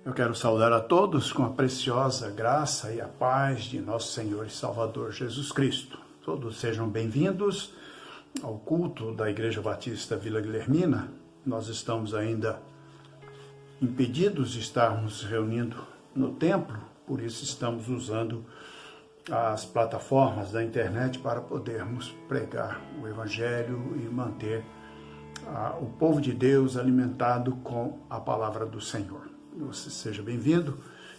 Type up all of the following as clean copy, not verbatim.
Eu quero saudar a todos com a preciosa graça e a paz de nosso Senhor e Salvador Jesus Cristo. Todos sejam bem-vindos ao culto da Igreja Batista Vila Guilhermina. Nós estamos ainda impedidos de estarmos reunindo no templo, por isso estamos usando as plataformas da internet para podermos pregar o Evangelho e manter o povo de Deus alimentado com a palavra do Senhor. Você seja bem-vindo.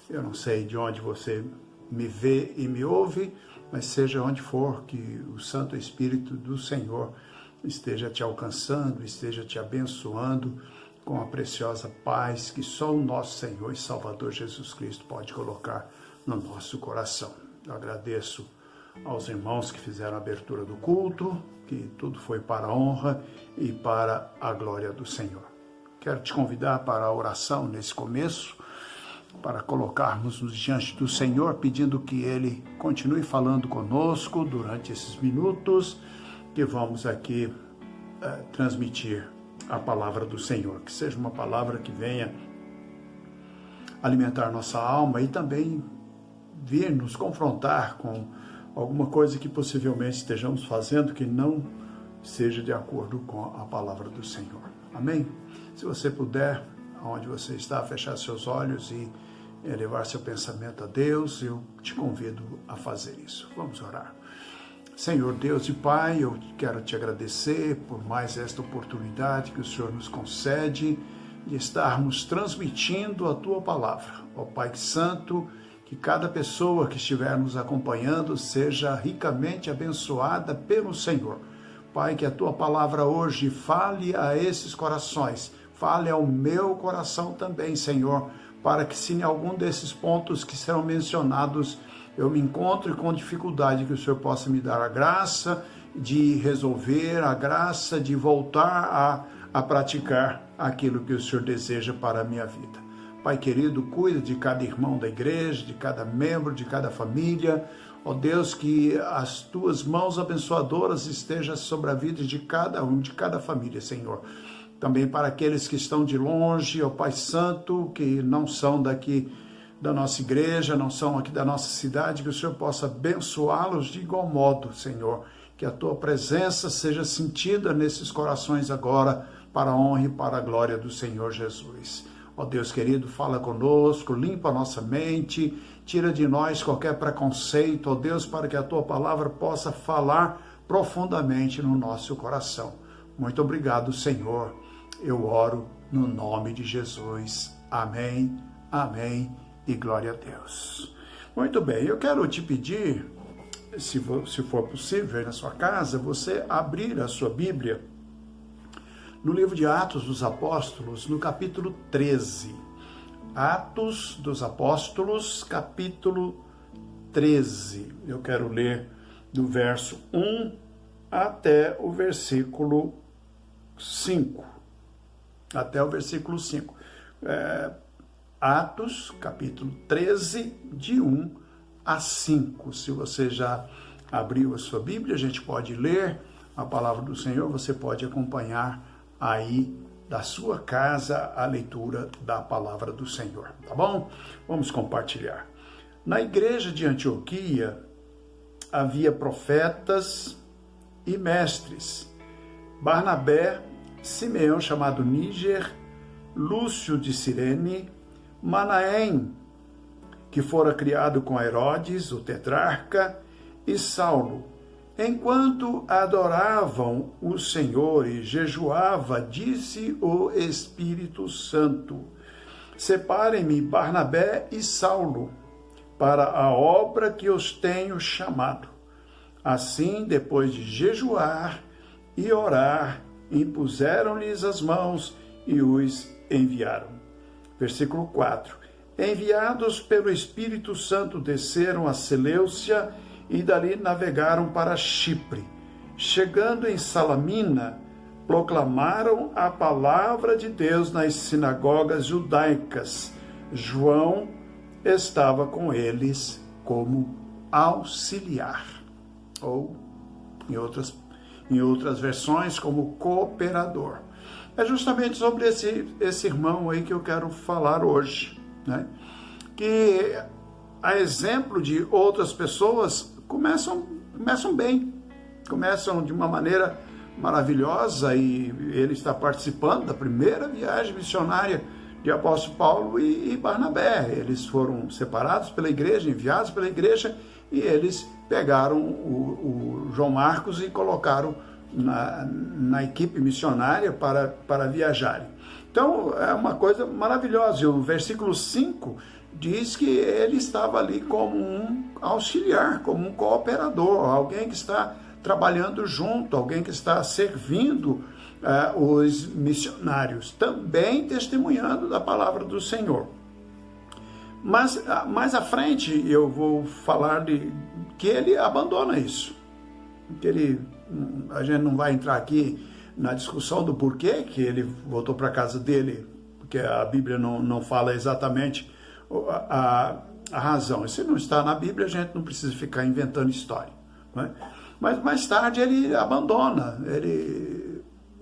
Eu não sei de onde você me vê e me ouve, mas seja onde for, que o Santo Espírito do Senhor esteja te alcançando, esteja te abençoando com a preciosa paz que só o nosso Senhor e Salvador Jesus Cristo pode colocar no nosso coração. Eu agradeço aos irmãos que fizeram a abertura do culto, que tudo foi para a honra e para a glória do Senhor. Quero te convidar para a oração nesse começo, para colocarmos-nos diante do Senhor, pedindo que Ele continue falando conosco durante esses minutos que vamos aqui transmitir a palavra do Senhor. Que seja uma palavra que venha alimentar nossa alma e também vir nos confrontar com alguma coisa que possivelmente estejamos fazendo que não seja de acordo com a palavra do Senhor. Amém? Se você puder, onde você está, fechar seus olhos e elevar seu pensamento a Deus, eu te convido a fazer isso. Vamos orar. Senhor Deus e Pai, eu quero te agradecer por mais esta oportunidade que o Senhor nos concede de estarmos transmitindo a Tua palavra. Ó Pai Santo, que cada pessoa que estiver nos acompanhando seja ricamente abençoada pelo Senhor. Pai, que a Tua palavra hoje fale a esses corações, fale ao meu coração também, Senhor, para que se em algum desses pontos que serão mencionados eu me encontre com dificuldade, que o Senhor possa me dar a graça de resolver, a graça de voltar a praticar aquilo que o Senhor deseja para a minha vida. Pai querido, cuida de cada irmão da igreja, de cada membro, de cada família. Ó Deus, que as Tuas mãos abençoadoras estejam sobre a vida de cada um, de cada família, Senhor. Também para aqueles que estão de longe, ó Pai Santo, que não são daqui da nossa igreja, não são aqui da nossa cidade, que o Senhor possa abençoá-los de igual modo, Senhor. Que a Tua presença seja sentida nesses corações agora, para a honra e para a glória do Senhor Jesus. Ó Deus querido, fala conosco, limpa a nossa mente, tira de nós qualquer preconceito, ó Deus, para que a Tua palavra possa falar profundamente no nosso coração. Muito obrigado, Senhor. Eu oro no nome de Jesus. Amém, amém e glória a Deus. Muito bem, eu quero te pedir, se for possível, na sua casa, você abrir a sua Bíblia no livro de Atos dos Apóstolos, no capítulo 13. Atos dos Apóstolos, capítulo 13. Eu quero ler do verso 1 até o versículo 5. Até o versículo 5. Atos, capítulo 13, de 1 a 5. Se você já abriu a sua Bíblia, a gente pode ler a palavra do Senhor, você pode acompanhar aí da sua casa a leitura da palavra do Senhor, tá bom? Vamos compartilhar. Na igreja de Antioquia havia profetas e mestres: Barnabé, Simeão chamado Níger, Lúcio de Cirene, Manaém, que fora criado com Herodes, o tetrarca, e Saulo. Enquanto adoravam o Senhor e jejuava, disse o Espírito Santo: Separem-me Barnabé e Saulo para a obra que os tenho chamado. Assim, depois de jejuar e orar, impuseram-lhes as mãos e os enviaram. Versículo 4. Enviados pelo Espírito Santo, desceram a Seleucia e dali navegaram para Chipre. Chegando em Salamina, proclamaram a palavra de Deus nas sinagogas judaicas. João estava com eles como auxiliar, ou em outras versões, como cooperador. É justamente sobre esse irmão aí que eu quero falar hoje. né? Que, a exemplo de outras pessoas, começam bem, começam de uma maneira maravilhosa, e ele está participando da primeira viagem missionária de apóstolo Paulo e Barnabé. Eles foram separados pela igreja, enviados pela igreja, e eles pegaram o João Marcos e colocaram na equipe missionária para viajarem. Então, é uma coisa maravilhosa. E o versículo 5 diz que ele estava ali como um auxiliar, como um cooperador, alguém que está trabalhando junto, alguém que está servindo os missionários, também testemunhando da palavra do Senhor. Mas mais à frente eu vou falar de que ele abandona isso, que a gente não vai entrar aqui na discussão do porquê que ele voltou para a casa dele, porque a Bíblia não fala exatamente a razão. Se não está na Bíblia, a gente não precisa ficar inventando história, né? Mas mais tarde ele abandona,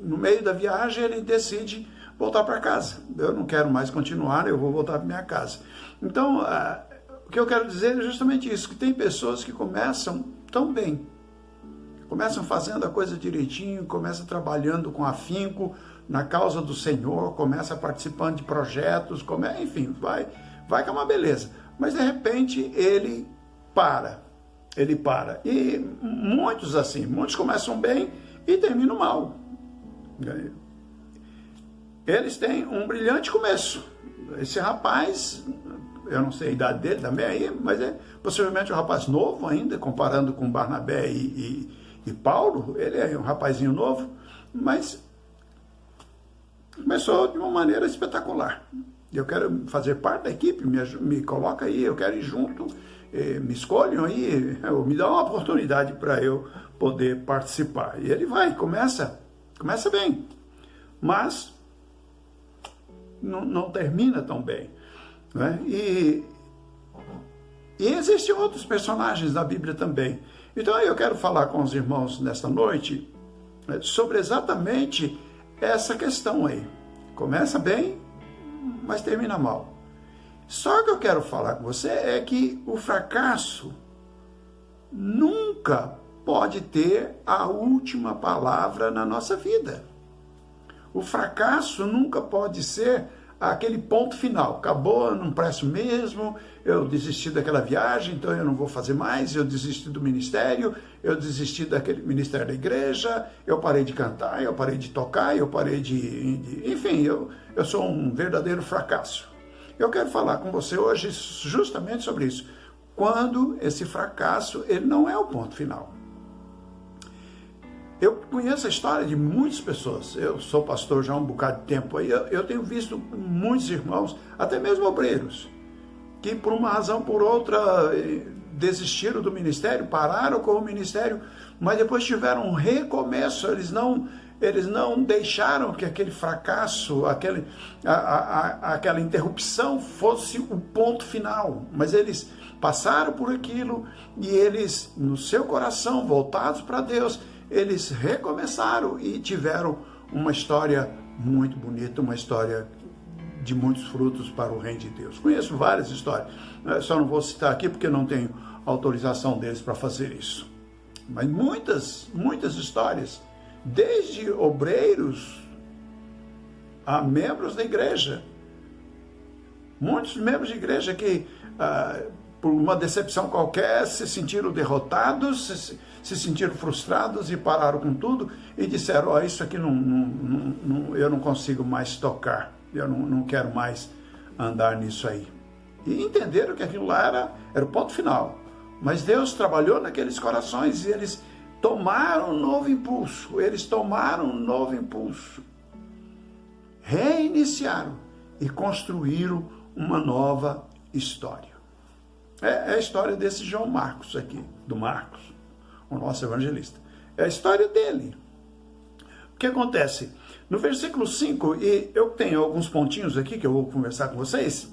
no meio da viagem ele decide voltar para casa. Eu não quero mais continuar, eu vou voltar para minha casa. Então, o que eu quero dizer é justamente isso, que tem pessoas que começam tão bem, começam fazendo a coisa direitinho, começam trabalhando com afinco na causa do Senhor, começam participando de projetos, enfim, vai que é uma beleza. Mas de repente ele para. E muitos começam bem e terminam mal. Eles têm um brilhante começo. Esse rapaz, eu não sei a idade dele também aí, mas é possivelmente um rapaz novo ainda, comparando com Barnabé e Paulo. Ele é um rapazinho novo, mas começou de uma maneira espetacular. Eu quero fazer parte da equipe, me coloca aí, eu quero ir junto, me escolham aí, me dá uma oportunidade para eu poder participar. E ele começa bem, mas não termina tão bem, né? E existem outros personagens da Bíblia também. Então eu quero falar com os irmãos nesta noite sobre exatamente essa questão aí. Começa bem, mas termina mal. Só que eu quero falar com você é que o fracasso nunca pode ter a última palavra na nossa vida. O fracasso nunca pode ser aquele ponto final. Acabou, eu não presto mesmo, eu desisti daquela viagem, então eu não vou fazer mais, eu desisti do ministério, eu desisti daquele ministério da igreja, eu parei de cantar, eu parei de tocar, eu parei enfim, eu sou um verdadeiro fracasso. Eu quero falar com você hoje justamente sobre isso. Quando esse fracasso, ele não é o ponto final. Eu conheço a história de muitas pessoas, eu sou pastor já há um bocado de tempo aí, eu tenho visto muitos irmãos, até mesmo obreiros, que por uma razão ou por outra desistiram do ministério, pararam com o ministério, mas depois tiveram um recomeço. Eles não deixaram que aquele fracasso, aquela interrupção fosse o ponto final, mas eles passaram por aquilo e eles, no seu coração, voltados para Deus, eles recomeçaram e tiveram uma história muito bonita, uma história de muitos frutos para o reino de Deus. Conheço várias histórias, só não vou citar aqui porque não tenho autorização deles para fazer isso. Mas muitas histórias, desde obreiros a membros da igreja. Muitos membros de igreja que, por uma decepção qualquer, se sentiram derrotados, se sentiram frustrados e pararam com tudo e disseram, isso aqui eu não consigo mais tocar, eu não quero mais andar nisso aí. E entenderam que aquilo lá era o ponto final. Mas Deus trabalhou naqueles corações e eles tomaram um novo impulso, reiniciaram e construíram uma nova história. É a história desse João Marcos aqui, do Marcos, o nosso evangelista. É a história dele. O que acontece? No versículo 5, e eu tenho alguns pontinhos aqui que eu vou conversar com vocês,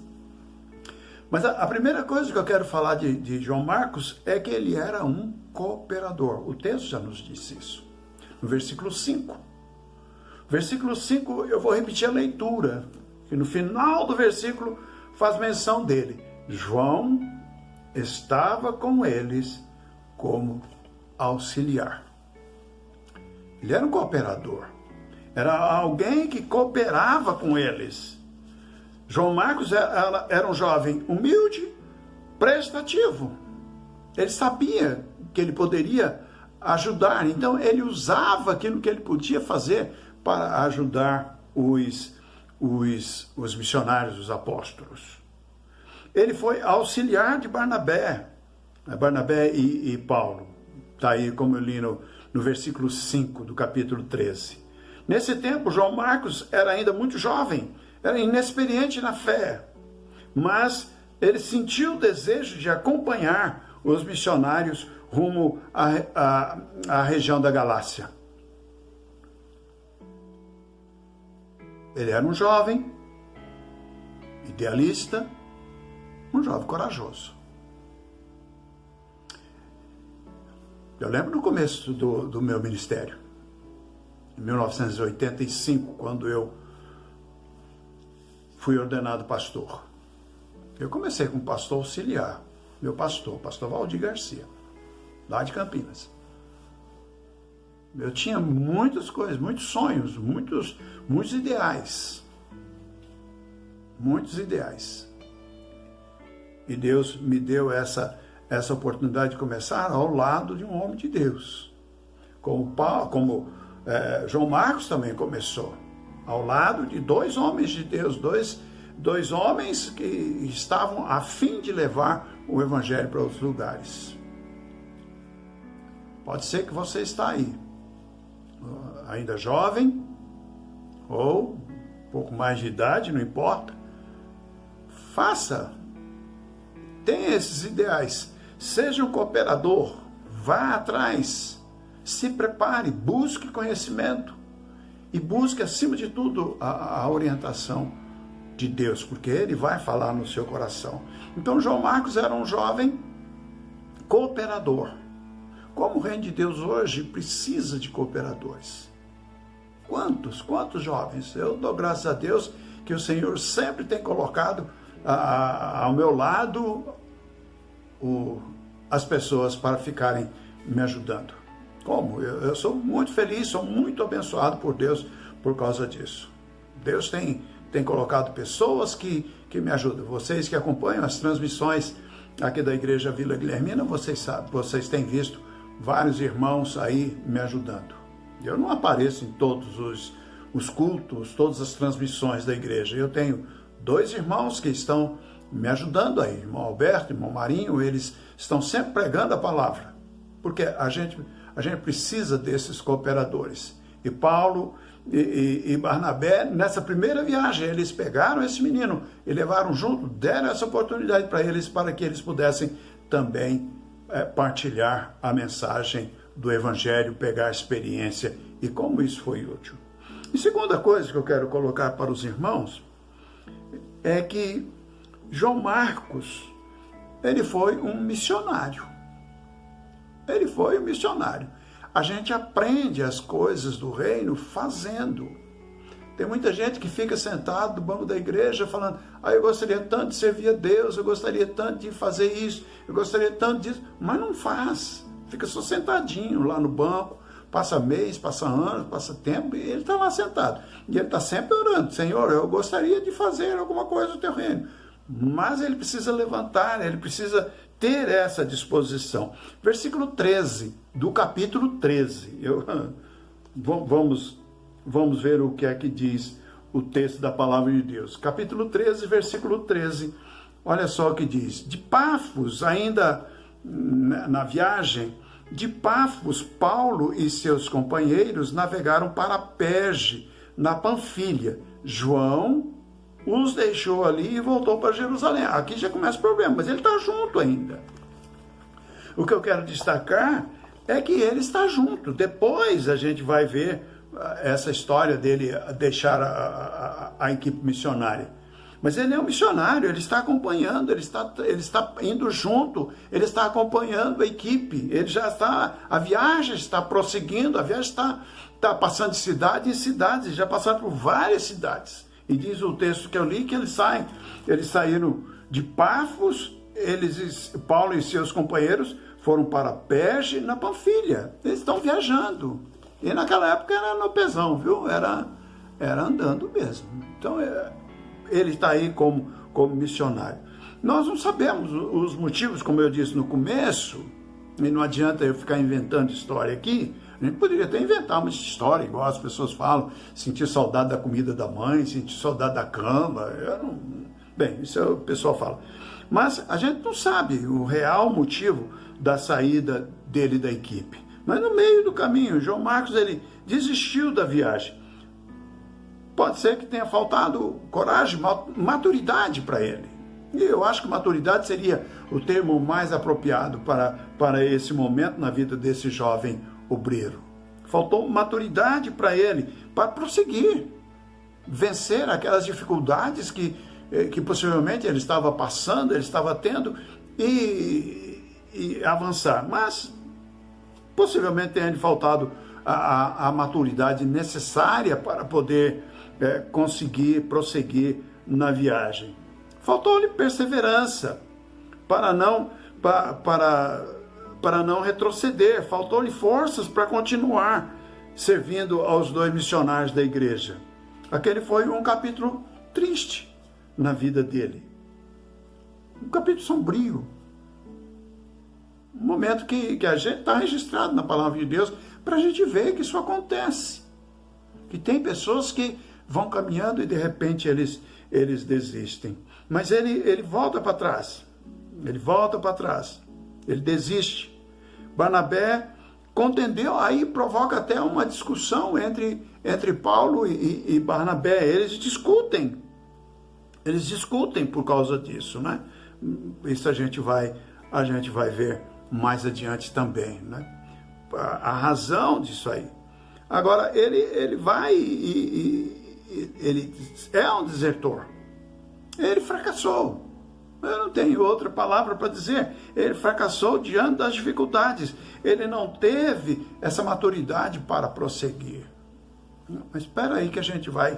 mas a primeira coisa que eu quero falar de João Marcos é que ele era um cooperador. O texto já nos disse isso. No versículo 5. Versículo 5, eu vou repetir a leitura. E no final do versículo faz menção dele. João estava com eles como auxiliar. Ele era um cooperador. Era alguém que cooperava com eles. João Marcos era um jovem humilde, prestativo. Ele sabia que ele poderia ajudar. Então, ele usava aquilo que ele podia fazer para ajudar os missionários, os apóstolos. Ele foi auxiliar de Barnabé. Barnabé e Paulo. Está aí, como eu li no versículo 5 do capítulo 13. Nesse tempo, João Marcos era ainda muito jovem, era inexperiente na fé, mas ele sentiu o desejo de acompanhar os missionários rumo à região da Galácia. Ele era um jovem idealista, um jovem corajoso. Eu lembro no começo do meu ministério, em 1985, quando eu fui ordenado pastor. Eu comecei com pastor auxiliar, meu pastor Valdir Garcia, lá de Campinas. Eu tinha muitas coisas, muitos sonhos, muitos ideais. Muitos ideais. E Deus me deu essa oportunidade de começar ao lado de um homem de Deus. Como João Marcos também começou, ao lado de dois homens de Deus, dois homens que estavam a fim de levar o evangelho para outros lugares. Pode ser que você está aí, ainda jovem, ou um pouco mais de idade, não importa. Tenha esses ideais, seja um cooperador, vá atrás, se prepare, busque conhecimento e busque, acima de tudo, a orientação de Deus, porque Ele vai falar no seu coração. Então, João Marcos era um jovem cooperador. Como o reino de Deus hoje precisa de cooperadores. Quantos jovens? Eu dou graças a Deus que o Senhor sempre tem colocado ao meu lado as pessoas para ficarem me ajudando. Como? Eu sou muito feliz, sou muito abençoado por Deus por causa disso. Deus tem colocado pessoas que me ajudam. Vocês que acompanham as transmissões aqui da Igreja Vila Guilhermina, vocês sabem, vocês têm visto vários irmãos aí me ajudando. Eu não apareço em todos os cultos, todas as transmissões da igreja. Eu tenho 2 irmãos que estão me ajudando aí, irmão Alberto, irmão Marinho, eles estão sempre pregando a palavra, porque a gente precisa desses cooperadores. E Paulo e Barnabé, nessa primeira viagem, eles pegaram esse menino e levaram junto, deram essa oportunidade para eles, para que eles pudessem também partilhar a mensagem do Evangelho, pegar a experiência, e como isso foi útil. E segunda coisa que eu quero colocar para os irmãos é que João Marcos, ele foi um missionário. Ele foi um missionário. A gente aprende as coisas do reino fazendo. Tem muita gente que fica sentado no banco da igreja falando: eu gostaria tanto de servir a Deus, eu gostaria tanto de fazer isso, eu gostaria tanto disso, mas não faz. Fica só sentadinho lá no banco, passa mês, passa anos, passa tempo, e ele está lá sentado. E ele está sempre orando: Senhor, eu gostaria de fazer alguma coisa no teu reino. Mas ele precisa levantar, ele precisa ter essa disposição. Versículo 13, do capítulo 13. Vamos ver o que é que diz o texto da palavra de Deus. Capítulo 13, versículo 13. Olha só o que diz. De Pafos, ainda na viagem, de Pafos, Paulo e seus companheiros navegaram para Perge, na Panfilha. João os deixou ali e voltou para Jerusalém. Aqui já começa o problema, mas ele está junto ainda. O que eu quero destacar é que ele está junto. Depois a gente vai ver essa história dele deixar a equipe missionária. Mas ele é um missionário, ele está acompanhando, ele está indo junto, ele está acompanhando a equipe, a viagem está prosseguindo, a viagem está passando de cidade em cidade, já passaram por várias cidades. E diz o texto que eu li que eles saíram de Pafos, Paulo e seus companheiros foram para Perge, na Panfilha. Eles estão viajando. E naquela época era no pesão, viu? Era andando mesmo. Então, ele está aí como missionário. Nós não sabemos os motivos, como eu disse no começo, e não adianta eu ficar inventando história aqui. A gente poderia até inventar uma história, igual as pessoas falam, sentir saudade da comida da mãe, sentir saudade da cama. Bem, isso o pessoal fala. Mas a gente não sabe o real motivo da saída dele da equipe. Mas no meio do caminho, João Marcos, ele desistiu da viagem. Pode ser que tenha faltado coragem, maturidade para ele. E eu acho que maturidade seria o termo mais apropriado para esse momento na vida desse jovem obreiro. Faltou maturidade para ele, para prosseguir, vencer aquelas dificuldades que possivelmente ele estava passando, ele estava tendo, e avançar. Mas possivelmente tenha lhe faltado a maturidade necessária para poder conseguir prosseguir na viagem. Faltou-lhe perseverança para não retroceder, faltou-lhe forças para continuar servindo aos 2 missionários da igreja. Aquele foi um capítulo triste na vida dele, um capítulo sombrio, um momento que a gente está registrado na palavra de Deus para a gente ver que isso acontece, que tem pessoas que vão caminhando e de repente eles desistem. Mas ele volta para trás, ele desiste. Barnabé contendeu, aí provoca até uma discussão entre Paulo e Barnabé. Eles discutem por causa disso, né? Isso a gente vai ver mais adiante também, né? A razão disso aí. Agora, ele vai ele é um desertor. Ele fracassou. Eu não tenho outra palavra para dizer. Ele fracassou diante das dificuldades. Ele não teve essa maturidade para prosseguir. Mas espera aí que a gente vai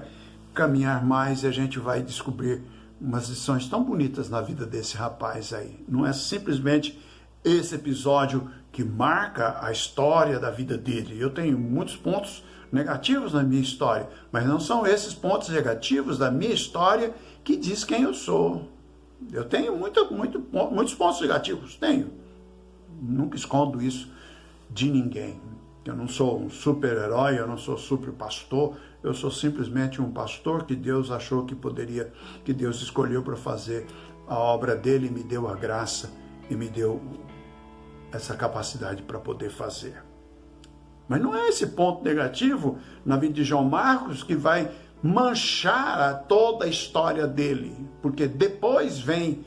caminhar mais e a gente vai descobrir umas lições tão bonitas na vida desse rapaz aí. Não é simplesmente esse episódio que marca a história da vida dele. Eu tenho muitos pontos negativos na minha história, mas não são esses pontos negativos da minha história que diz quem eu sou. Eu tenho muitos pontos negativos, tenho. Nunca escondo isso de ninguém. Eu não sou um super-herói, eu não sou super-pastor, eu sou simplesmente um pastor que Deus achou que Deus escolheu para fazer a obra dele, e me deu a graça e me deu essa capacidade para poder fazer. Mas não é esse ponto negativo na vida de João Marcos que vai manchar toda a história dele, porque depois vem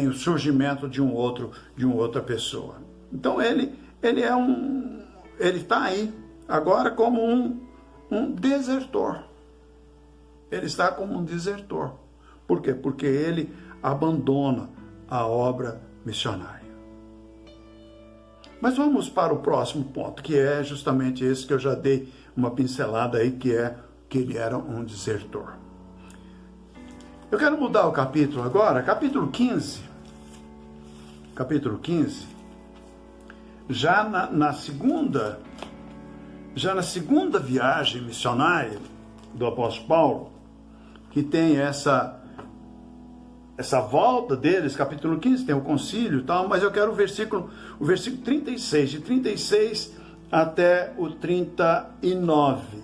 o surgimento de outra pessoa. Então ele está aí agora como um desertor. Ele está como um desertor. Por quê? Porque ele abandona a obra missionária. Mas vamos para o próximo ponto, que é justamente esse que eu já dei uma pincelada aí, que é que ele era um desertor. Eu quero mudar o capítulo agora, capítulo 15. Capítulo 15. Já na segunda viagem missionária do apóstolo Paulo, que tem essa volta deles, capítulo 15, tem o concílio e tal, mas eu quero o versículo 36, de 36 até o 39.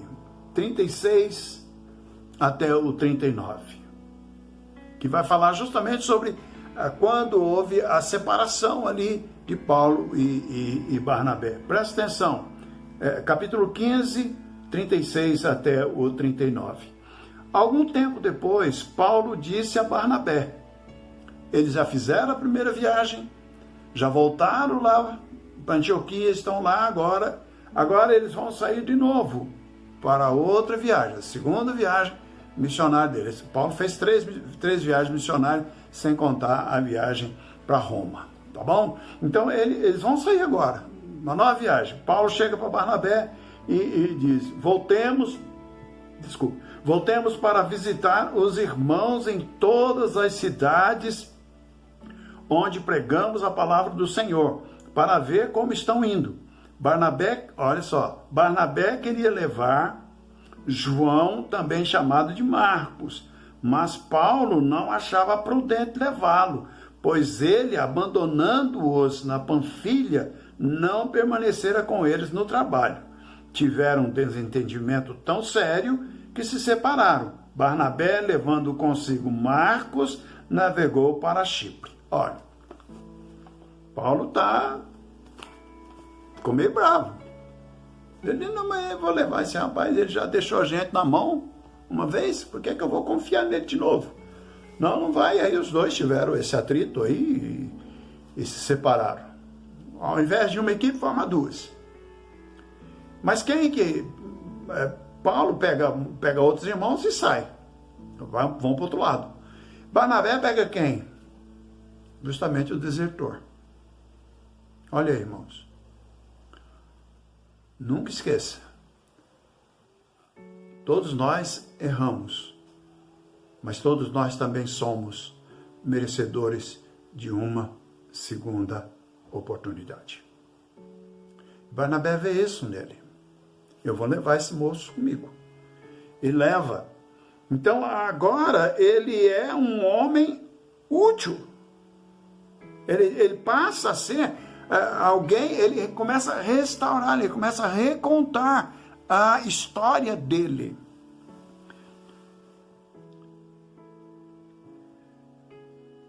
36 até o 39. Que vai falar justamente sobre quando houve a separação ali de Paulo e Barnabé. Presta atenção, capítulo 15, 36 até o 39. Algum tempo depois, Paulo disse a Barnabé: eles já fizeram a primeira viagem, já voltaram lá para Antioquia, estão lá agora eles vão sair de novo para outra viagem, a segunda viagem missionária deles. Paulo fez três viagens missionárias, sem contar a viagem para Roma, tá bom? Então eles vão sair agora, uma nova viagem. Paulo chega para Barnabé e diz: voltemos Voltemos para visitar os irmãos em todas as cidades onde pregamos a palavra do Senhor, para ver como estão indo. Barnabé, olha só, Barnabé queria levar João, também chamado de Marcos, mas Paulo não achava prudente levá-lo, pois ele, abandonando-os na Panfilha, não permanecera com eles no trabalho. Tiveram um desentendimento tão sério que se separaram. Barnabé, levando consigo Marcos, navegou para Chipre. Olha, Paulo ficou meio bravo. Ele não, mas eu vou levar esse rapaz, ele já deixou a gente na mão uma vez, por que eu vou confiar nele de novo? Não, não vai. Aí os dois tiveram esse atrito aí e se separaram. Ao invés de uma equipe, forma duas. Mas Paulo pega outros irmãos e sai. Vão para o outro lado. Barnabé pega quem? Justamente o desertor. Olha aí, irmãos. Nunca esqueça. Todos nós erramos, mas todos nós também somos merecedores de uma segunda oportunidade. Barnabé vê isso nele. Eu vou levar esse moço comigo. E leva. Então agora ele é um homem útil. Ele passa a ser alguém, ele começa a restaurar, ele começa a recontar a história dele.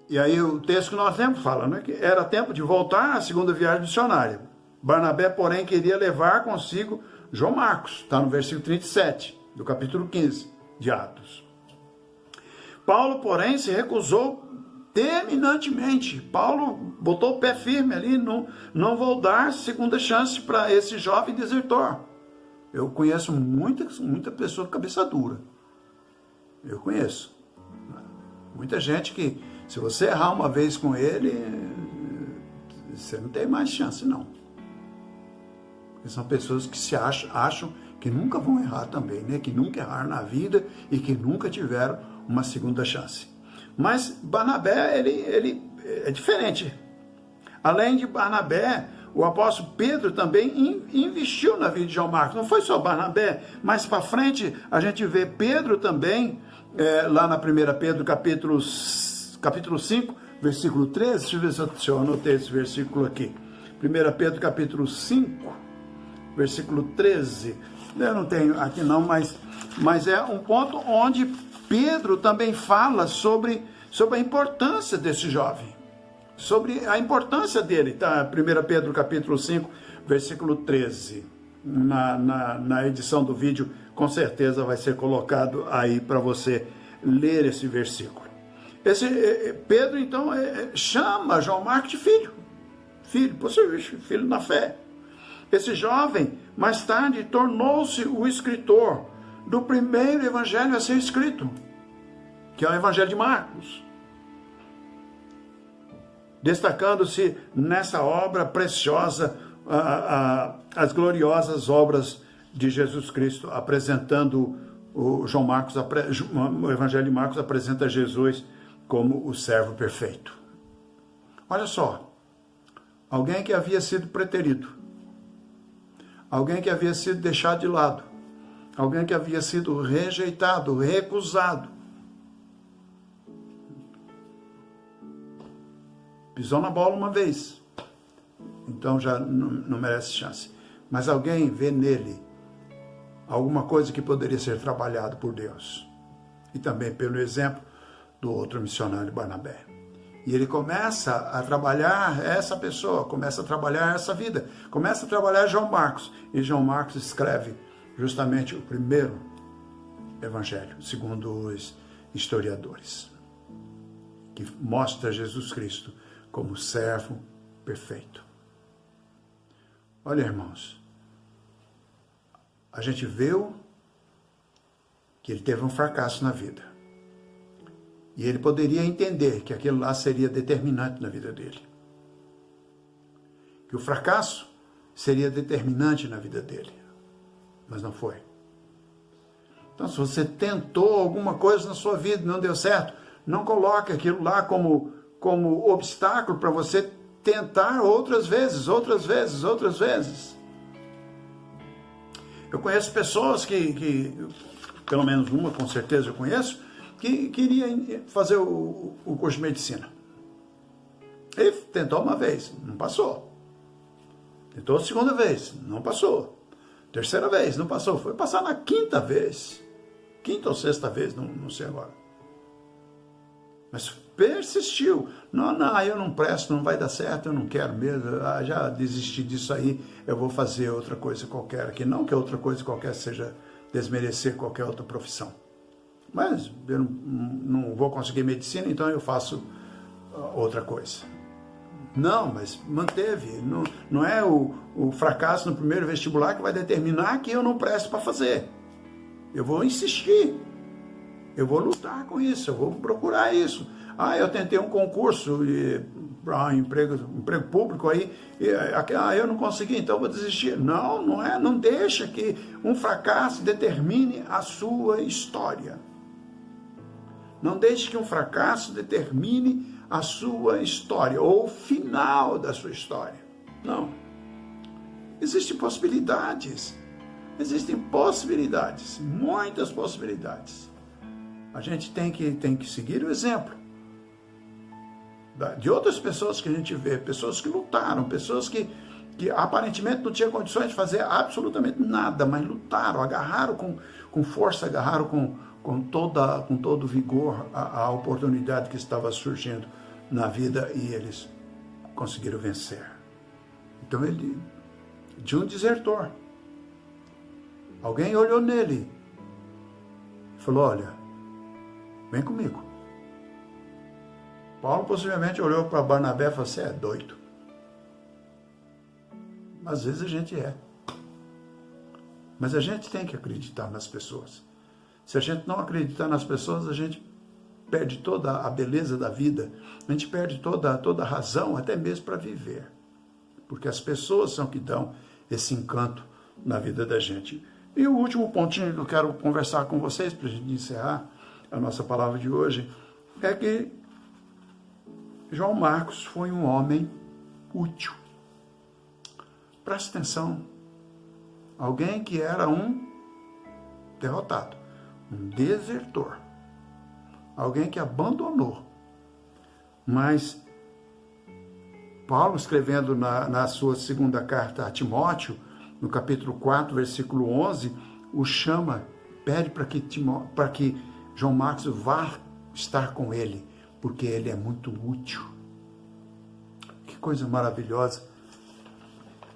E aí o texto que nós temos fala, né, que era tempo de voltar à segunda viagem missionária. Barnabé, porém, queria levar consigo João Marcos, está no versículo 37, do capítulo 15 de Atos. Paulo, porém, se recusou terminantemente. Paulo botou o pé firme ali, não vou dar segunda chance para esse jovem desertor. Eu conheço muita pessoa de cabeça dura. Eu conheço. Muita gente que, se você errar uma vez com ele, você não tem mais chance, não. Porque são pessoas que se acham que nunca vão errar também, né? Que nunca erraram na vida e que nunca tiveram uma segunda chance. Mas Barnabé, ele é diferente. Além de Barnabé, o apóstolo Pedro também investiu na vida de João Marcos. Não foi só Barnabé, mais para frente a gente vê Pedro também, lá na 1 Pedro capítulo 5, versículo 13. Deixa eu ver se eu anotei esse versículo aqui. 1 Pedro capítulo 5, versículo 13. Eu não tenho aqui não, mas é um ponto onde Pedro também fala sobre a importância desse jovem, sobre a importância dele, tá? 1 Pedro capítulo 5, versículo 13, na edição do vídeo, com certeza vai ser colocado aí para você ler esse versículo. Pedro, então, chama João Marcos de filho, filho na fé. Esse jovem, mais tarde, tornou-se o escritor do primeiro evangelho a ser escrito, que é o Evangelho de Marcos, destacando-se nessa obra preciosa as gloriosas obras de Jesus Cristo, apresentando o Evangelho de Marcos apresenta Jesus como o servo perfeito. Olha só, alguém que havia sido preterido, alguém que havia sido deixado de lado, alguém que havia sido rejeitado, recusado, pisou na bola uma vez, então já não merece chance. Mas alguém vê nele alguma coisa que poderia ser trabalhado por Deus. E também pelo exemplo do outro missionário Barnabé. E ele começa a trabalhar essa pessoa, começa a trabalhar essa vida, começa a trabalhar João Marcos. E João Marcos escreve justamente o primeiro evangelho, segundo os historiadores, que mostra Jesus Cristo como servo perfeito. Olha, irmãos, a gente viu que ele teve um fracasso na vida. E ele poderia entender que aquilo lá seria determinante na vida dele. Que o fracasso seria determinante na vida dele. Mas não foi. Então, se você tentou alguma coisa na sua vida e não deu certo, não coloque aquilo lá como obstáculo para você tentar outras vezes. Eu conheço pessoas que pelo menos uma com certeza eu conheço, que queria fazer o curso de medicina. Ele tentou uma vez, não passou. Tentou a segunda vez, não passou. Terceira vez, não passou. Foi passar na quinta vez. Quinta ou sexta vez, não sei agora. Mas persistiu. Não, eu não presto, não vai dar certo, eu não quero mesmo. Já desisti disso aí, eu vou fazer outra coisa qualquer aqui. Não que outra coisa qualquer seja desmerecer qualquer outra profissão. Mas eu não vou conseguir medicina, então eu faço outra coisa. Não, mas manteve. Não é o fracasso no primeiro vestibular que vai determinar que eu não presto para fazer. Eu vou insistir. Eu vou lutar com isso, eu vou procurar isso. Eu tentei um concurso para um emprego público aí, eu não consegui, então eu vou desistir. Não deixa que um fracasso determine a sua história. Não deixe que um fracasso determine a sua história, ou o final da sua história. Não. Existem possibilidades, muitas possibilidades. A gente tem que seguir o exemplo de outras pessoas que a gente vê, pessoas que lutaram, pessoas que aparentemente não tinham condições de fazer absolutamente nada, mas lutaram, agarraram com força, agarraram com todo vigor a oportunidade que estava surgindo na vida e eles conseguiram vencer. Então de um desertor, alguém olhou nele e falou, olha, vem comigo. Paulo possivelmente olhou para Barnabé e falou, você é doido. Às vezes a gente é. Mas a gente tem que acreditar nas pessoas. Se a gente não acreditar nas pessoas, a gente perde toda a beleza da vida. A gente perde toda a razão, até mesmo para viver. Porque as pessoas são que dão esse encanto na vida da gente. E o último pontinho que eu quero conversar com vocês, para a gente encerrar a nossa palavra de hoje, é que João Marcos foi um homem útil. Preste atenção. Alguém que era um derrotado, um desertor. Alguém que abandonou. Mas Paulo, escrevendo na sua segunda carta a Timóteo, no capítulo 4, versículo 11, o chama, pede para que João Marcos vá estar com ele, porque ele é muito útil. Que coisa maravilhosa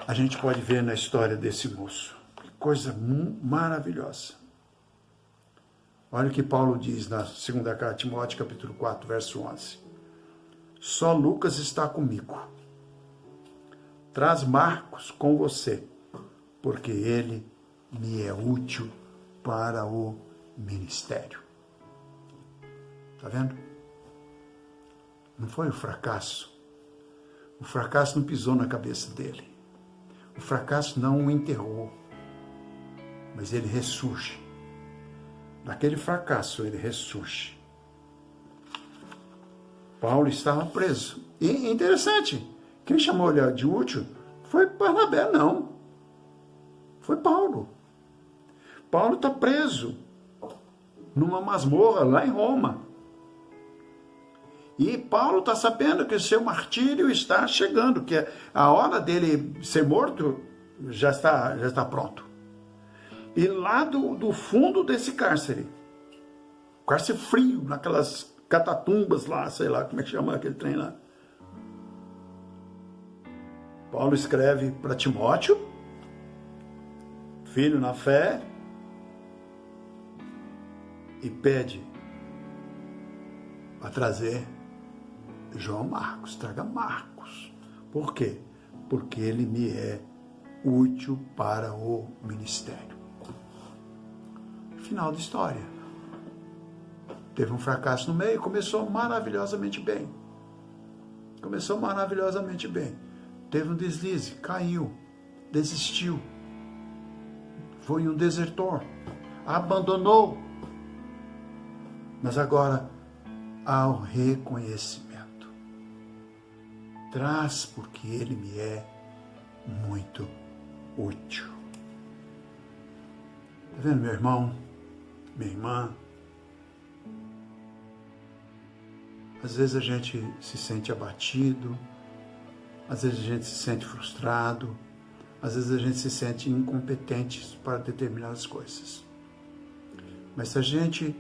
a gente pode ver na história desse moço. Que coisa maravilhosa. Olha o que Paulo diz na segunda carta a Timóteo, capítulo 4, verso 11. Só Lucas está comigo. Traz Marcos com você, porque ele me é útil para o ministério. Está vendo? Não foi o fracasso. O fracasso não pisou na cabeça dele. O fracasso não o enterrou. Mas ele ressurge. Daquele fracasso ele ressurge. Paulo estava preso. E interessante, quem chamou ele de útil foi Barnabé, não. Foi Paulo. Paulo está preso numa masmorra lá em Roma. E Paulo está sabendo que o seu martírio está chegando, que a hora dele ser morto já está pronto. E lá do fundo desse cárcere frio, naquelas catatumbas lá, sei lá como é que chama aquele trem lá, Paulo escreve para Timóteo, filho na fé, e pede para trazer João Marcos, traga Marcos. Por quê? Porque ele me é útil para o ministério. Final da história. Teve um fracasso no meio, começou maravilhosamente bem. Teve um deslize, caiu, desistiu. Foi um desertor. abandonou. Mas agora, ao reconhecimento, traz porque ele me é muito útil. Está vendo, meu irmão, minha irmã? Às vezes a gente se sente abatido, às vezes a gente se sente frustrado, às vezes a gente se sente incompetente para determinadas coisas. Mas se a gente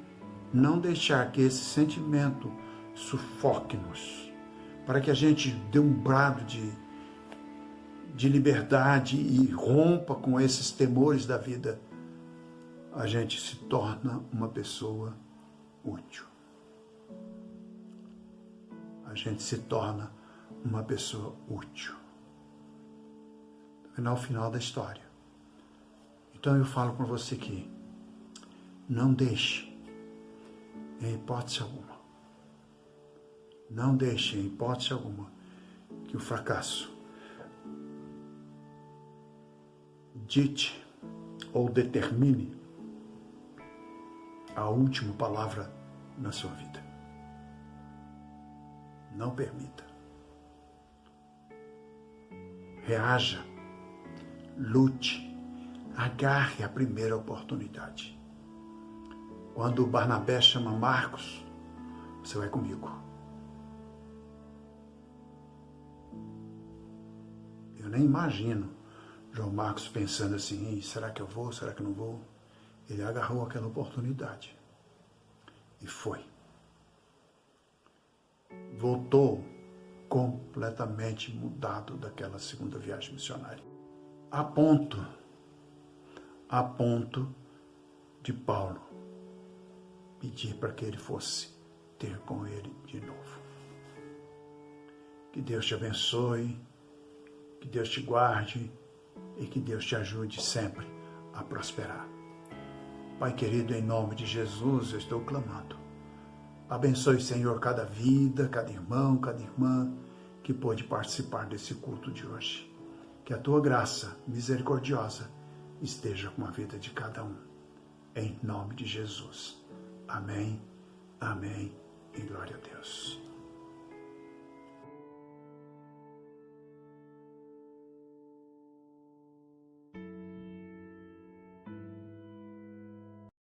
não deixar que esse sentimento sufoque-nos, para que a gente dê um brado de liberdade e rompa com esses temores da vida, a gente se torna uma pessoa útil. A gente se torna uma pessoa útil. No final da história. Então eu falo para você que não deixe, em hipótese alguma, não deixe, em hipótese alguma, que o fracasso dite ou determine a última palavra na sua vida. Não permita. Reaja, lute, agarre a primeira oportunidade. Quando o Barnabé chama Marcos, você vai comigo. Eu nem imagino João Marcos pensando assim, será que eu vou, será que eu não vou? Ele agarrou aquela oportunidade e foi. Voltou completamente mudado daquela segunda viagem missionária. A ponto de Paulo pedir para que ele fosse ter com ele de novo. Que Deus te abençoe, que Deus te guarde e que Deus te ajude sempre a prosperar. Pai querido, em nome de Jesus, eu estou clamando. Abençoe, Senhor, cada vida, cada irmão, cada irmã que pôde participar desse culto de hoje. Que a tua graça misericordiosa esteja com a vida de cada um. Em nome de Jesus. Amém, amém e glória a Deus.